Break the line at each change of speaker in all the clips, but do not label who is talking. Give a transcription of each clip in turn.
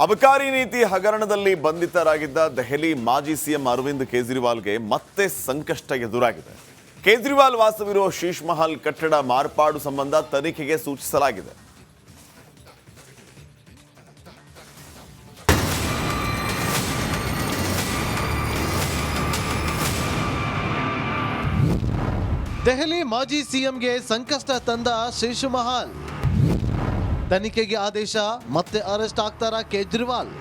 ಅಬಕಾರಿ ನೀತಿ ಹಗರಣದಲ್ಲಿ ಬಂಧಿತರಾಗಿದ್ದ ದೆಹಲಿ ಮಾಜಿ ಸಿಎಂ ಅರವಿಂದ್ ಕೇಜ್ರಿವಾಲ್ಗೆ ಮತ್ತೆ ಸಂಕಷ್ಟ ಎದುರಾಗಿದೆ. ಕೇಜ್ರಿವಾಲ್ ವಾಸವಿರುವ ಶೀಶ್ ಮಹಲ್ ಕಟ್ಟಡ ಮಾರ್ಪಾಡು ಸಂಬಂಧ ತನಿಖೆಗೆ ಸೂಚಿಸಲಾಗಿದೆ.
ದೆಹಲಿ ಮಾಜಿ ಸಿಎಂಗೆ ಸಂಕಷ್ಟ ತಂದ ಶೀಶ್ ಮಹಲ್. ತನಿಖೆಗೆ ಆದೇಶ, ಮತ್ತೆ ಅರೆಸ್ಟ್ ಆಗ್ತಾರಾ ಕೇಜ್ರಿವಾಲ್?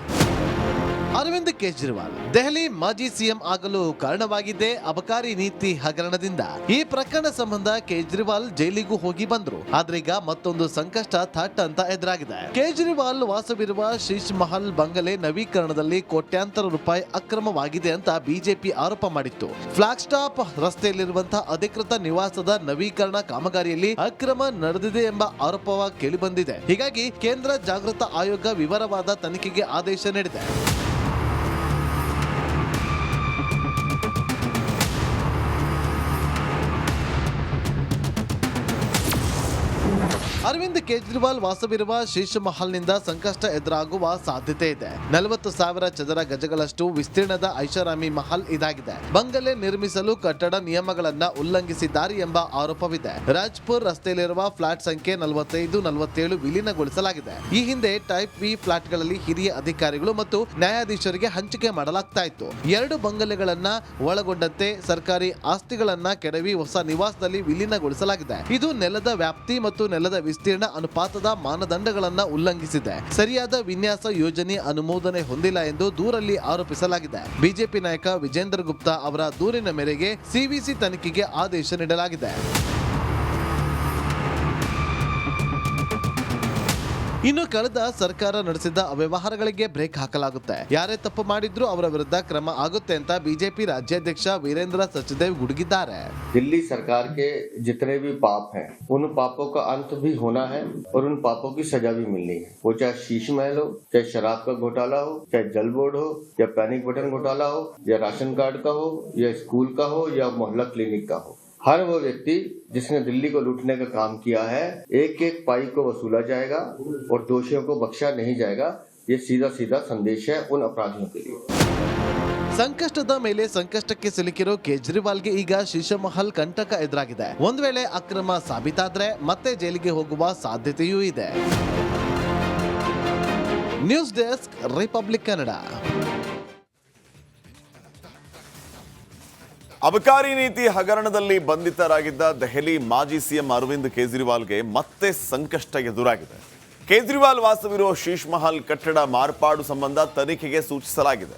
ಅರವಿಂದ್ ಕೇಜ್ರಿವಾಲ್ ದೆಹಲಿ ಮಾಜಿ ಸಿಎಂ ಆಗಲು ಕಾರಣವಾಗಿದ್ದೇ ಅಬಕಾರಿ ನೀತಿ ಹಗರಣದಿಂದ. ಈ ಪ್ರಕರಣ ಸಂಬಂಧ ಕೇಜ್ರಿವಾಲ್ ಜೈಲಿಗೂ ಹೋಗಿ ಬಂದ್ರು. ಆದ್ರೀಗ ಮತ್ತೊಂದು ಸಂಕಷ್ಟ ಥಟ್ ಅಂತ ಎದುರಾಗಿದೆ. ಕೇಜ್ರಿವಾಲ್ ವಾಸವಿರುವ ಶೀಶ್ ಮಹಲ್ ಬಂಗಲೆ ನವೀಕರಣದಲ್ಲಿ ಕೋಟ್ಯಾಂತರ ರೂಪಾಯಿ ಅಕ್ರಮವಾಗಿದೆ ಅಂತ ಬಿಜೆಪಿ ಆರೋಪ ಮಾಡಿತ್ತು. ಫ್ಲಾಗ್ ಸ್ಟಾಪ್ ರಸ್ತೆಯಲ್ಲಿರುವಂತಹ ಅಧಿಕೃತ ನಿವಾಸದ ನವೀಕರಣ ಕಾಮಗಾರಿಯಲ್ಲಿ ಅಕ್ರಮ ನಡೆದಿದೆ ಎಂಬ ಆರೋಪ ಕೇಳಿಬಂದಿದೆ. ಹೀಗಾಗಿ ಕೇಂದ್ರ ಜಾಗೃತ ಆಯೋಗ ವಿವರವಾದ ತನಿಖೆಗೆ ಆದೇಶ ನೀಡಿದೆ. ಅರವಿಂದ್ ಕೇಜ್ರಿವಾಲ್ ವಾಸವಿರುವ ಶೀಶ್ ಮಹಲ್ನಿಂದ ಸಂಕಷ್ಟ ಎದುರಾಗುವ ಸಾಧ್ಯತೆ ಇದೆ. 40,000 ಚದರ ಗಜಗಳಷ್ಟು ವಿಸ್ತೀರ್ಣದ ಐಷಾರಾಮಿ ಮಹಲ್ ಇದಾಗಿದೆ. ಬಂಗಲೆ ನಿರ್ಮಿಸಲು ಕಟ್ಟಡ ನಿಯಮಗಳನ್ನ ಉಲ್ಲಂಘಿಸಿದ್ದಾರೆ ಎಂಬ ಆರೋಪವಿದೆ. ರಾಜ್ಪುರ್ ರಸ್ತೆಯಲ್ಲಿರುವ ಫ್ಲಾಟ್ ಸಂಖ್ಯೆ 45, 47 ವಿಲೀನಗೊಳಿಸಲಾಗಿದೆ. ಈ ಹಿಂದೆ ಟೈಪ್ ವಿ ಫ್ಲಾಟ್ಗಳಲ್ಲಿ ಹಿರಿಯ ಅಧಿಕಾರಿಗಳು ಮತ್ತು ನ್ಯಾಯಾಧೀಶರಿಗೆ ಹಂಚಿಕೆ ಮಾಡಲಾಗ್ತಾ ಇತ್ತು. 2 ಬಂಗಲೆಗಳನ್ನ ಒಳಗೊಂಡಂತೆ ಸರ್ಕಾರಿ ಆಸ್ತಿಗಳನ್ನ ಕೆಡವಿ ಹೊಸ ನಿವಾಸದಲ್ಲಿ ವಿಲೀನಗೊಳಿಸಲಾಗಿದೆ. ಇದು ನೆಲದ ವ್ಯಾಪ್ತಿ ಮತ್ತು ನೆಲದ ವಿಸ್ತೀರ್ಣ ಅನುಪಾತದ ಮಾನದಂಡಗಳನ್ನು ಉಲ್ಲಂಘಿಸಿದೆ. ಸರಿಯಾದ ವಿನ್ಯಾಸ ಯೋಜನೆ ಅನುಮೋದನೆ ಹೊಂದಿಲ್ಲ ಎಂದು ದೂರಲ್ಲಿ ಆರೋಪಿಸಲಾಗಿದೆ. ಬಿಜೆಪಿ ನಾಯಕ ವಿಜೇಂದ್ರ ಗುಪ್ತಾ ಅವರ ದೂರಿನ ಮೇರೆಗೆ ಸಿವಿಸಿ ತನಿಖೆಗೆ ಆದೇಶ ನೀಡಲಾಗಿದೆ. ಇನ್ನು ಕಳೆದ ಸರ್ಕಾರ ನಡೆಸಿದ ಅವ್ಯವಹಾರಗಳಿಗೆ ಬ್ರೇಕ್ ಹಾಕಲಾಗುತ್ತೆ. ಯಾರೇ ತಪ್ಪು ಮಾಡಿದ್ರು ಅವರ ವಿರುದ್ಧ ಕ್ರಮ ಆಗುತ್ತೆ ಅಂತ ಬಿಜೆಪಿ ರಾಜ್ಯಾಧ್ಯಕ್ಷ वीरेंद्र सचदेव गुड़गिದ್ದಾರೆ.
दिल्ली सरकार के जितने भी पाप हैं उन पापों का अंत भी होना है और उन पापों की सजा भी मिलनी है. वो चाहे शीश महल हो, चाहे शराब का घोटाला हो, चाहे जल बोर्ड हो, या पैनिक बटन घोटाला हो, या राशन कार्ड का हो, या स्कूल का हो, या मोहल्ला क्लिनिक का हो. हर वो व्यक्ति जिसने दिल्ली को लूटने का काम किया है, एक एक पाई को वसूला जाएगा और दोषियों को बख्शा नहीं जाएगा. ये सीधा सीधा संदेश है उन अपराधियों के लिए.
ಸಂಕಷ್ಟದ ಮೇಲೆ ಸಂಕಷ್ಟಕ್ಕೆ ಸಿಲುಕಿರೋ ಕೇಜ್ರಿವಾಲ್ಗೆ ಈಗ ಶೀಶ್ ಮಹಲ್ ಕಂಟಕ ಎದುರಾಗಿದೆ. ಒಂದು ವೇಳೆ ಅಕ್ರಮ ಸಾಬೀತಾದ್ರೆ ಮತ್ತೆ ಜೈಲಿಗೆ ಹೋಗುವ ಸಾಧ್ಯತೆಯೂ ಇದೆ. News desk, republic Kannada.
ಅಬಕಾರಿ ನೀತಿ ಹಗರಣದಲ್ಲಿ ಬಂಧಿತರಾಗಿದ್ದ ದೆಹಲಿ ಮಾಜಿ ಸಿಎಂ ಅರವಿಂದ್ ಕೇಜ್ರಿವಾಲ್ಗೆ ಮತ್ತೆ ಸಂಕಷ್ಟ ಎದುರಾಗಿದೆ. ಕೇಜ್ರಿವಾಲ್ ವಾಸವಿರುವ ಶೀಶ್ ಮಹಲ್ ಕಟ್ಟಡ ಮಾರ್ಪಾಡು ಸಂಬಂಧ ತನಿಖೆಗೆ ಸೂಚಿಸಲಾಗಿದೆ.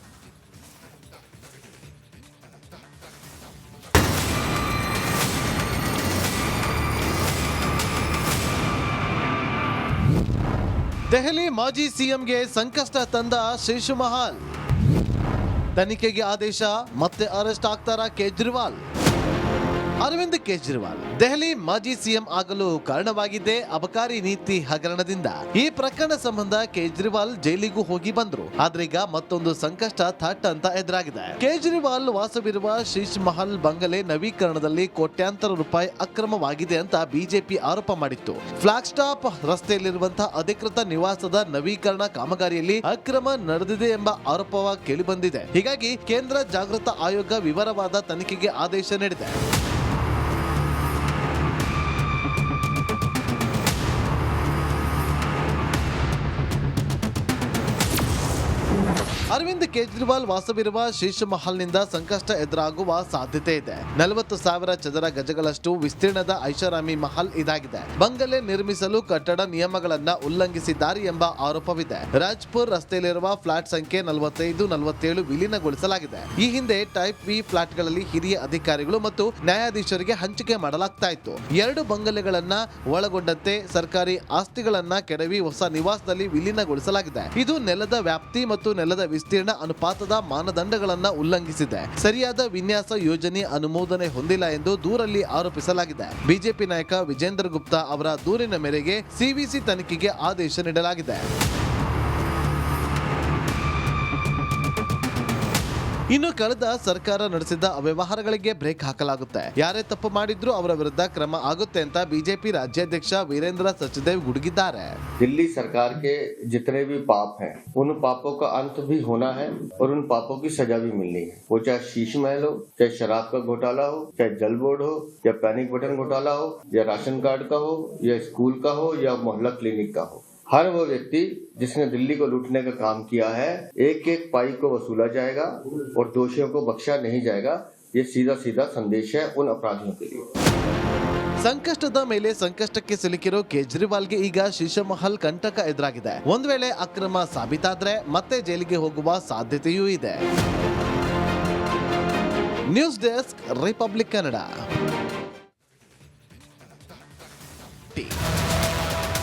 ದೆಹಲಿ ಮಾಜಿ ಸಿಎಂಗೆ ಸಂಕಷ್ಟ ತಂದ ಶೀಶ್ ಮಹಲ್. ತನಿಖೆಗೆ ಆದೇಶ, ಮತ್ತೆ ಅರೆಸ್ಟ್ ಆಗ್ತಾರಾ ಕೇಜ್ರಿವಾಲ್? ಅರವಿಂದ್ ಕೇಜ್ರಿವಾಲ್ ದೆಹಲಿ ಮಾಜಿ ಸಿಎಂ ಆಗಲು ಕಾರಣವಾಗಿದ್ದೇ ಅಬಕಾರಿ ನೀತಿ ಹಗರಣದಿಂದ. ಈ ಪ್ರಕರಣ ಸಂಬಂಧ ಕೇಜ್ರಿವಾಲ್ ಜೈಲಿಗೂ ಹೋಗಿ ಬಂದ್ರು. ಆದ್ರೀಗ ಮತ್ತೊಂದು ಸಂಕಷ್ಟ ಥಟ್ ಅಂತ ಎದುರಾಗಿದೆ. ಕೇಜ್ರಿವಾಲ್ ವಾಸವಿರುವ ಶೀಶ್ ಮಹಲ್ ಬಂಗಲೆ ನವೀಕರಣದಲ್ಲಿ ಕೋಟ್ಯಾಂತರ ರೂಪಾಯಿ ಅಕ್ರಮವಾಗಿದೆ ಅಂತ ಬಿಜೆಪಿ ಆರೋಪ ಮಾಡಿತ್ತು. ಫ್ಲಾಗ್ ಸ್ಟಾಪ್ ರಸ್ತೆಯಲ್ಲಿರುವಂತಹ ಅಧಿಕೃತ ನಿವಾಸದ ನವೀಕರಣ ಕಾಮಗಾರಿಯಲ್ಲಿ ಅಕ್ರಮ ನಡೆದಿದೆ ಎಂಬ ಆರೋಪ ಕೇಳಿಬಂದಿದೆ. ಹೀಗಾಗಿ ಕೇಂದ್ರ ಜಾಗೃತ ಆಯೋಗ ವಿವರವಾದ ತನಿಖೆಗೆ ಆದೇಶ ನೀಡಿದೆ. ಅರವಿಂದ್ ಕೇಜ್ರಿವಾಲ್ ವಾಸವಿರುವ ಶೀಶ್ ಮಹಲ್ನಿಂದ ಸಂಕಷ್ಟ ಎದುರಾಗುವ ಸಾಧ್ಯತೆ ಇದೆ. 40,000 ಚದರ ಗಜಗಳಷ್ಟು ವಿಸ್ತೀರ್ಣದ ಐಷಾರಾಮಿ ಮಹಲ್ ಇದಾಗಿದೆ. ಬಂಗಲೆ ನಿರ್ಮಿಸಲು ಕಟ್ಟಡ ನಿಯಮಗಳನ್ನ ಉಲ್ಲಂಘಿಸಿದ್ದಾರೆ ಎಂಬ ಆರೋಪವಿದೆ. ರಾಜ್ಪುರ್ ರಸ್ತೆಯಲ್ಲಿರುವ ಫ್ಲಾಟ್ ಸಂಖ್ಯೆ 45, 47 ವಿಲೀನಗೊಳಿಸಲಾಗಿದೆ. ಈ ಹಿಂದೆ ಟೈಪ್ ವಿ ಫ್ಲಾಟ್ಗಳಲ್ಲಿ ಹಿರಿಯ ಅಧಿಕಾರಿಗಳು ಮತ್ತು ನ್ಯಾಯಾಧೀಶರಿಗೆ ಹಂಚಿಕೆ ಮಾಡಲಾಗ್ತಾ ಇತ್ತು. 2 ಬಂಗಲೆಗಳನ್ನ ಒಳಗೊಂಡಂತೆ ಸರ್ಕಾರಿ ಆಸ್ತಿಗಳನ್ನ ಕೆಡವಿ ಹೊಸ ನಿವಾಸದಲ್ಲಿ ವಿಲೀನಗೊಳಿಸಲಾಗಿದೆ. ಇದು ನೆಲದ ವ್ಯಾಪ್ತಿ ಮತ್ತು ನೆಲದ ವಿಸ್ತೀರ್ಣ ಅನುಪಾತದ ಮಾನದಂಡಗಳನ್ನ ಉಲ್ಲಂಘಿಸಿದೆ. ಸರಿಯಾದ ವಿನ್ಯಾಸ ಯೋಜನೆ ಅನುಮೋದನೆ ಹೊಂದಿಲ್ಲ ಎಂದು ದೂರಲ್ಲಿ ಆರೋಪಿಸಲಾಗಿದೆ. ಬಿಜೆಪಿ ನಾಯಕ ವಿಜೇಂದ್ರ ಗುಪ್ತಾ ಅವರ ದೂರಿನ ಮೇರೆಗೆ ಸಿವಿಸಿ ತನಿಖೆಗೆ ಆದೇಶ ನೀಡಲಾಗಿದೆ. ಇನ್ನು ಕಳೆದ ಸರ್ಕಾರ ನಡೆಸಿದ ಅವ್ಯವಹಾರಗಳಿಗೆ ಬ್ರೇಕ್ ಹಾಕಲಾಗುತ್ತೆ, ಯಾರೇ ತಪ್ಪು ಮಾಡಿದ್ರು ಅವರ ವಿರುದ್ಧ ಕ್ರಮ ಆಗುತ್ತೆ ಅಂತ ಬಿಜೆಪಿ ರಾಜ್ಯಾಧ್ಯಕ್ಷ ವೀರೇಂದ್ರ ಸಚದೇವ್ ಗುಡುಗಿದ್ದಾರೆ.
दिल्ली सरकार के जितने भी पाप हैं उन पापों का अंत भी होना है और उन पापों की सजा भी मिलनी है। वो चाहे शीश महल हो, चाहे शराब का घोटाला हो, चाहे जल बोर्ड हो, या पैनिक बटन घोटाला हो, या राशन कार्ड का हो, या स्कूल का हो, या मोहल्ला क्लिनिक का हो, हर वो व्यक्ति जिसने दिल्ली को लूटने का काम किया है, एक एक पाई को वसूला जाएगा और दोषियों को बख्शा नहीं जाएगा। ये सीधा सीधा संदेश है उन अपराधियों के लिए।
ಸಂಕಷ್ಟದ ಮೇಲೆ ಸಂಕಷ್ಟಕ್ಕೆ ಸಿಲುಕಿರೋ ಕೇಜ್ರಿವಾಲ್ಗೆ ಈಗ ಶೀಶಮಹಲ್ ಕಂಟಕ ಎದುರಾಗಿದೆ. ಒಂದ್ ವೇಳೆ ಅಕ್ರಮ ಸಾಬೀತಾದ್ರೆ ಮತ್ತೆ ಜೈಲಿಗೆ ಹೋಗುವ ಸಾಧ್ಯತೆಯೂ ಇದೆ. News desk, republic Kannada.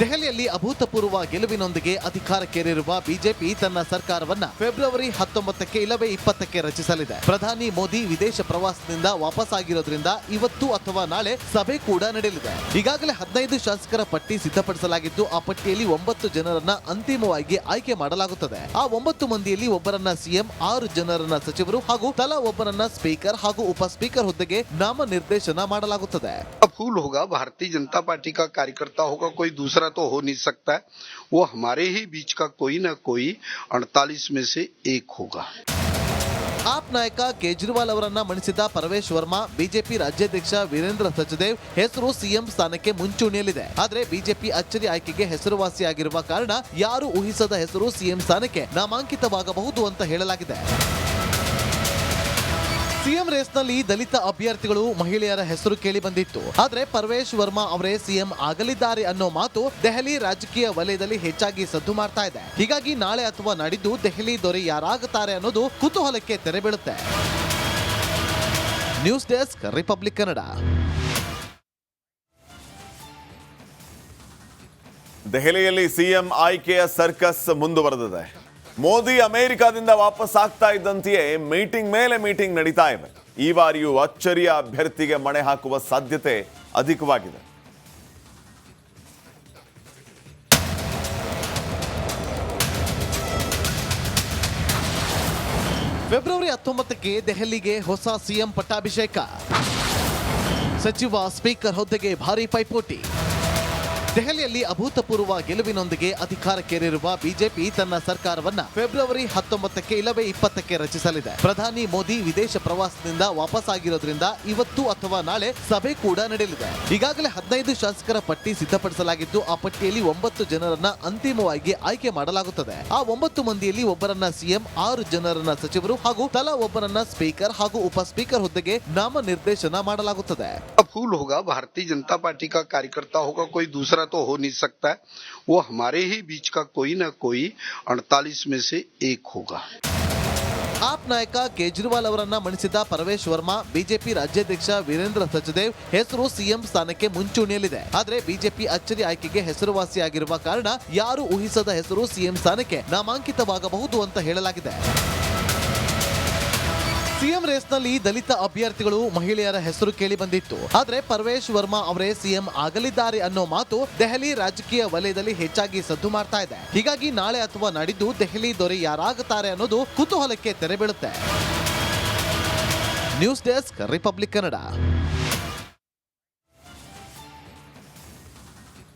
ದೆಹಲಿಯಲ್ಲಿ ಅಭೂತಪೂರ್ವ ಗೆಲುವಿನೊಂದಿಗೆ ಅಧಿಕಾರಕ್ಕೇರಿರುವ ಬಿಜೆಪಿ ತನ್ನ ಸರ್ಕಾರವನ್ನ ಫೆಬ್ರವರಿ 19ಕ್ಕೆ ಇಲ್ಲವೇ 20ಕ್ಕೆ ರಚಿಸಲಿದೆ. ಪ್ರಧಾನಿ ಮೋದಿ ವಿದೇಶ ಪ್ರವಾಸದಿಂದ ವಾಪಸ್ಸಾಗಿರೋದ್ರಿಂದ ಇವತ್ತು ಅಥವಾ ನಾಳೆ ಸಭೆ ಕೂಡ ನಡೆಯಲಿದೆ. ಈಗಾಗಲೇ 15 ಶಾಸಕರ ಪಟ್ಟಿ ಸಿದ್ಧಪಡಿಸಲಾಗಿದ್ದು, ಆ ಪಟ್ಟಿಯಲ್ಲಿ 9 ಜನರನ್ನ ಅಂತಿಮವಾಗಿ ಆಯ್ಕೆ ಮಾಡಲಾಗುತ್ತದೆ. ಆ 9 ಮಂದಿಯಲ್ಲಿ ಒಬ್ಬರನ್ನ ಸಿಎಂ, 6 ಜನರನ್ನ ಸಚಿವರು ಹಾಗೂ ತಲಾ ಒಬ್ಬರನ್ನ ಸ್ಪೀಕರ್ ಹಾಗೂ ಉಪ ಸ್ಪೀಕರ್ ಹುದ್ದೆಗೆ ನಾಮನಿರ್ದೇಶನ ಮಾಡಲಾಗುತ್ತದೆ.
फूल होगा, भारतीय जनता पार्टी का कार्यकर्ता होगा, कोई दूसरा तो हो नहीं सकता है। वो हमारे ही बीच का कोई ना कोई 48 में से एक होगा.
ಆಪ್ ನಾಯಕ ಕೇಜ್ರಿವಾಲ್ ಅವರನ್ನ ಮಣಿಸಿದ ಪರಮೇಶ್ ವರ್ಮಾ ಬಿಜೆಪಿ ರಾಜ್ಯಾಧ್ಯಕ್ಷ ವೀರೇಂದ್ರ ಸಚದೇವ್ ಹೆಸರು ಸಿಎಂ ಸ್ಥಾನಕ್ಕೆ ಮುಂಚೂಣಿಯಲ್ಲಿದೆ. ಆದ್ರೆ ಬಿಜೆಪಿ ಅಚ್ಚರಿ ಆಯ್ಕೆಗೆ ಹೆಸರುವಾಸಿಯಾಗಿರುವ ಕಾರಣ ಯಾರು ಊಹಿಸದ ಹೆಸರು ಸಿಎಂ ಸ್ಥಾನಕ್ಕೆ ನಾಮಾಂಕಿತವಾಗಬಹುದು ಅಂತ ಹೇಳಲಾಗಿದೆ. ಸಿಎಂ ರೇಸ್ನಲ್ಲಿ ದಲಿತ ಅಭ್ಯರ್ಥಿಗಳು, ಮಹಿಳೆಯರ ಹೆಸರು ಕೇಳಿ ಬಂದಿತ್ತು. ಆದ್ರೆ ಪರಮೇಶ್ ವರ್ಮಾ ಅವರೇ ಸಿಎಂ ಆಗಲಿದ್ದಾರೆ ಅನ್ನೋ ಮಾತು ದೆಹಲಿ ರಾಜಕೀಯ ವಲಯದಲ್ಲಿ ಹೆಚ್ಚಾಗಿ ಸದ್ದು ಮಾಡ್ತಾ ಇದೆ. ಹೀಗಾಗಿ ನಾಳೆ ಅಥವಾ ನಾಡಿದ್ದು ದೆಹಲಿ ದೊರೆ ಯಾರಾಗುತ್ತಾರೆ ಅನ್ನೋದು ಕುತೂಹಲಕ್ಕೆ ತೆರೆ ಬೀಳುತ್ತೆ. News desk, republic Kannada.
ದೆಹಲಿಯಲ್ಲಿ ಸಿಎಂ ಆಯ್ಕೆಯ ಸರ್ಕಸ್ ಮುಂದುವರೆದಿದೆ. ಮೋದಿ ಅಮೆರಿಕಾದಿಂದ ವಾಪಸ್ ಆಗ್ತಾ ಇದ್ದಂತೆಯೇ ಮೀಟಿಂಗ್ ಮೇಲೆ ಮೀಟಿಂಗ್ ನಡೀತಾ ಇವೆ. ಈ ಬಾರಿಯೂ ಅಚ್ಚರಿಯ ಅಭ್ಯರ್ಥಿಗೆ ಮಣೆ ಹಾಕುವ ಸಾಧ್ಯತೆ ಅಧಿಕವಾಗಿದೆ.
ಫೆಬ್ರವರಿ 19ಕ್ಕೆ ದೆಹಲಿಗೆ ಹೊಸ ಸಿಎಂ ಪಟ್ಟಾಭಿಷೇಕ. ಸಚಿವ, ಸ್ಪೀಕರ್ ಹುದ್ದೆಗೆ ಭಾರಿ ಪೈಪೋಟಿ. ದೆಹಲಿಯಲ್ಲಿ ಅಭೂತಪೂರ್ವ ಗೆಲುವಿನೊಂದಿಗೆ ಅಧಿಕಾರಕ್ಕೇರಿರುವ ಬಿಜೆಪಿ ತನ್ನ ಸರ್ಕಾರವನ್ನ ಫೆಬ್ರವರಿ 19ಕ್ಕೆ ಇಲ್ಲವೇ 20ಕ್ಕೆ ರಚಿಸಲಿದೆ. ಪ್ರಧಾನಿ ಮೋದಿ ವಿದೇಶ ಪ್ರವಾಸದಿಂದ ವಾಪಸ್ಸಾಗಿರೋದ್ರಿಂದ ಇವತ್ತು ಅಥವಾ ನಾಳೆ ಸಭೆ ಕೂಡ ನಡೆಯಲಿದೆ. ಈಗಾಗಲೇ 15 ಶಾಸಕರ ಪಟ್ಟಿ ಸಿದ್ಧಪಡಿಸಲಾಗಿದ್ದು, ಆ ಪಟ್ಟಿಯಲ್ಲಿ 9 ಜನರನ್ನ ಅಂತಿಮವಾಗಿ ಆಯ್ಕೆ ಮಾಡಲಾಗುತ್ತದೆ. ಆ 9 ಮಂದಿಯಲ್ಲಿ ಒಬ್ಬರನ್ನ ಸಿಎಂ, 6 ಜನರನ್ನ ಸಚಿವರು ಹಾಗೂ ತಲಾ ಒಬ್ಬರನ್ನ ಸ್ಪೀಕರ್ ಹಾಗೂ ಉಪ ಸ್ಪೀಕರ್ ಹುದ್ದೆಗೆ ನಾಮನಿರ್ದೇಶನ ಮಾಡಲಾಗುತ್ತದೆ.
फूल होगा, भारतीय जनता पार्टी का कार्यकर्ता होगा, कोई दूसरा तो हो नहीं सकता है। वो हमारे ही बीच का कोई ना कोई 48 में से एक होगा.
ಆಪ್ ನಾಯಕ ಕೇಜ್ರಿವಾಲ್ ಅವರನ್ನ ಮಣಿಸಿದ ಪರಮೇಶ್ ವರ್ಮಾ ಬಿಜೆಪಿ ರಾಜ್ಯಾಧ್ಯಕ್ಷ ವೀರೇಂದ್ರ ಸಚದೇವ್ ಹೆಸರು ಸಿಎಂ ಸ್ಥಾನಕ್ಕೆ ಮುಂಚೂಣಿಯಲ್ಲಿದೆ. ಆದ್ರೆ ಬಿಜೆಪಿ ಅಚ್ಚರಿ ಆಯ್ಕೆಗೆ ಹೆಸರುವಾಸಿಯಾಗಿರುವ ಕಾರಣ ಯಾರು ಊಹಿಸದ ಹೆಸರು ಸಿಎಂ ಸ್ಥಾನಕ್ಕೆ ನಾಮಾಂಕಿತವಾಗಬಹುದು ಅಂತ ಹೇಳಲಾಗಿದೆ. ಸಿಎಂ ರೇಸ್ನಲ್ಲಿ ದಲಿತ ಅಭ್ಯರ್ಥಿಗಳು, ಮಹಿಳೆಯರ ಹೆಸರು ಕೇಳಿ ಬಂದಿತ್ತು. ಆದ್ರೆ ಪರಮೇಶ್ ವರ್ಮಾ ಅವರೇ ಸಿಎಂ ಆಗಲಿದ್ದಾರೆ ಅನ್ನೋ ಮಾತು ದೆಹಲಿ ರಾಜಕೀಯ ವಲಯದಲ್ಲಿ ಹೆಚ್ಚಾಗಿ ಸದ್ದು ಮಾಡ್ತಾ ಇದೆ. ಹೀಗಾಗಿ ನಾಳೆ ಅಥವಾ ನಾಡಿದ್ದು ದೆಹಲಿ ದೊರೆ ಯಾರಾಗುತ್ತಾರೆ ಅನ್ನೋದು ಕುತೂಹಲಕ್ಕೆ ತೆರೆ ಬೀಳುತ್ತೆ. News desk, republic Kannada.